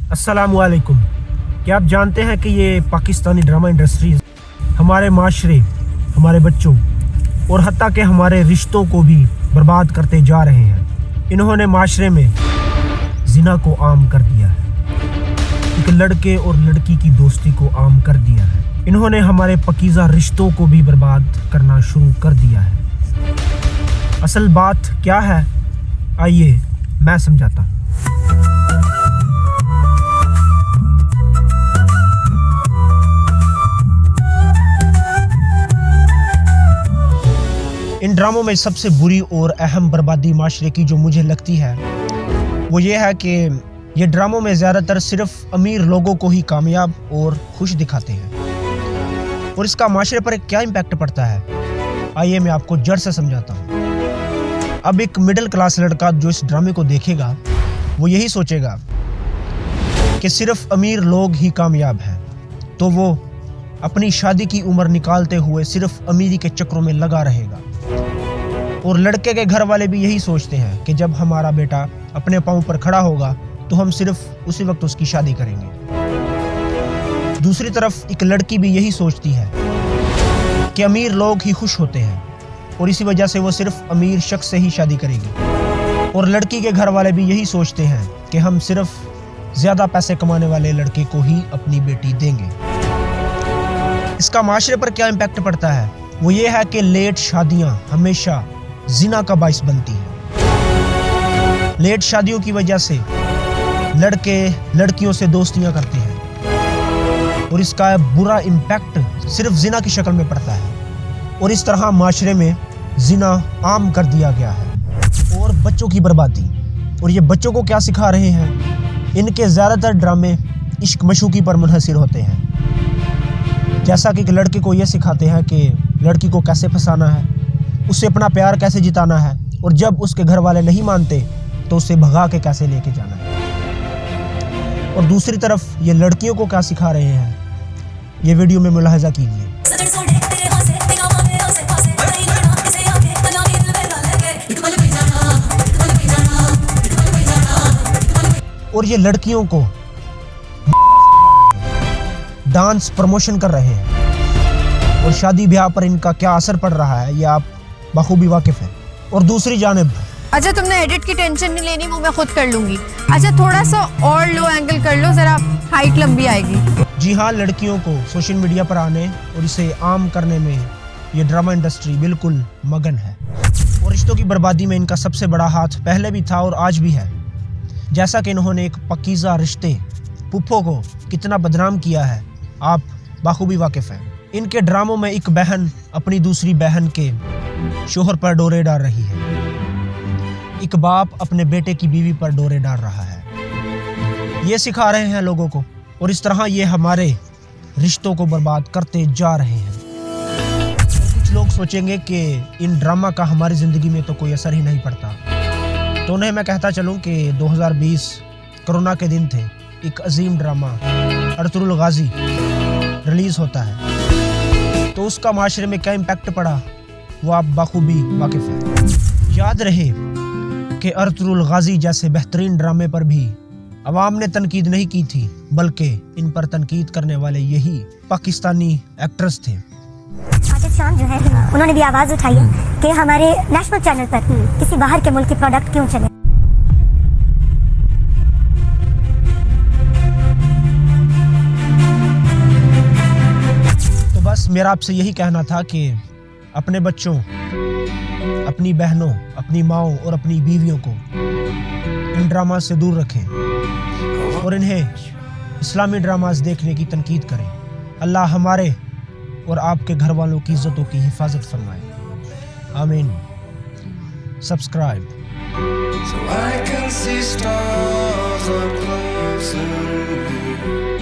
अस्सलामुअलैकुम। क्या आप जानते हैं कि ये पाकिस्तानी ड्रामा इंडस्ट्री हमारे माशरे, हमारे बच्चों और हत्ता के हमारे रिश्तों को भी बर्बाद करते जा रहे हैं। इन्होंने माशरे में जिना को आम कर दिया है, एक लड़के और लड़की की दोस्ती को आम कर दिया है। इन्होंने हमारे पकीज़ा रिश्तों को भी बर्बाद करना शुरू कर दिया है। असल बात क्या है, आइए मैं समझाता हूँ। इन ड्रामों में सबसे बुरी और अहम बर्बादी माशरे की जो मुझे लगती है वो ये है कि ये ड्रामों में ज़्यादातर सिर्फ अमीर लोगों को ही कामयाब और खुश दिखाते हैं। और इसका माशरे पर क्या इम्पैक्ट पड़ता है, आइए मैं आपको जड़ से समझाता हूँ। अब एक मिडिल क्लास लड़का जो इस ड्रामे को देखेगा वो यही सोचेगा कि सिर्फ अमीर लोग ही कामयाब हैं, तो वो अपनी शादी की उम्र निकालते हुए सिर्फ अमीरी के चक्रों में लगा रहेगा। और लड़के के घर वाले भी यही सोचते हैं कि जब हमारा बेटा अपने पांव पर खड़ा होगा तो हम सिर्फ उसी वक्त उसकी शादी करेंगे। दूसरी तरफ एक लड़की भी यही सोचती है कि अमीर लोग ही खुश होते हैं और इसी वजह से वो सिर्फ अमीर शख्स से ही शादी करेगी। और लड़की के घर वाले भी यही सोचते हैं कि हम सिर्फ ज़्यादा पैसे कमाने वाले लड़के को ही अपनी बेटी देंगे। इसका माशरे पर क्या इम्पैक्ट पड़ता है वो ये है कि लेट शादियां हमेशा जिना का बाइस बनती हैं। लेट शादियों की वजह से लड़के लड़कियों से दोस्तियां करते हैं और इसका बुरा इम्पैक्ट सिर्फ जिना की शक्ल में पड़ता है। और इस तरह माशरे में जिना आम कर दिया गया है। और बच्चों की बर्बादी, और ये बच्चों को क्या सिखा रहे हैं, इनके ज़्यादातर ड्रामे इश्क मशूकी पर मुनहसिर होते हैं। जैसा कि एक लड़के को ये सिखाते हैं कि लड़की को कैसे फंसाना है, उसे अपना प्यार कैसे जिताना है, और जब उसके घर वाले नहीं मानते तो उसे भगा के कैसे लेके जाना है। और दूसरी तरफ ये लड़कियों को क्या सिखा रहे हैं, ये वीडियो में मुलाहिजा कीजिए। और ये लड़कियों को डांस प्रमोशन कर रहे हैं और शादी ब्याह पर इनका क्या असर पड़ रहा है ये आप बखूबी वाकिफ हैं। और दूसरी जानिब, अच्छा तुमने एडिट की टेंशन नहीं लेनी, वो मैं खुद कर लूंगी। अच्छा थोड़ा सा और लो एंगल कर लो, जरा हाइट लंबी आएगी। जी हाँ, लड़कियों को सोशल मीडिया पर आने और इसे आम करने में ये ड्रामा इंडस्ट्री बिल्कुल मगन है। और रिश्तों की बर्बादी में इनका सबसे बड़ा हाथ पहले भी था और आज भी है। जैसा कि इन्होंने एक पकीज़ा रिश्ते पुप्पो को कितना बदनाम किया है आप बाखूबी वाकिफ हैं। इनके ड्रामों में एक बहन अपनी दूसरी बहन के शोहर पर डोरे डाल रही है, एक बाप अपने बेटे की बीवी पर डोरे डाल रहा है। ये सिखा रहे हैं लोगों को, और इस तरह ये हमारे रिश्तों को बर्बाद करते जा रहे हैं। कुछ लोग सोचेंगे कि इन ड्रामा का हमारी ज़िंदगी में तो कोई असर ही नहीं पड़ता, तो उन्हें मैं कहता चलूँ कि 2020 कोरोना के दिन थे। एक अजीम ड्रामा अर्तुगरुल गाजी रिलीज़ होता है, तो उसका माशरे में क्या इम्पैक्ट पड़ा वो आप बाखूबी वाकिफ हैं। याद रहे कि अर्तुगरुल गाजी जैसे बेहतरीन ड्रामे पर भी अवाम ने तनकीद नहीं की थी, बल्कि इन पर तनकीद करने वाले यही पाकिस्तानी एक्ट्रेस थे। आतिफ शान जो है उन्होंने भी आवाज़ उठाई है कि हमारे नेशनल चैनल पर किसी बाहर के मुल्क के प्रोडक्ट क्यों चले। तो बस मेरा आपसे यही कहना था कि अपने बच्चों, अपनी बहनों, अपनी माओं और अपनी बीवियों को इन ड्रामा से दूर रखें और इन्हें इस्लामी ड्रामास देखने की तनकीद करें। अल्लाह हमारे और आपके घर वालों की इज्जतों की हिफाजत फरमाए, आमीन। Subscribe. So I can see stars up close and near.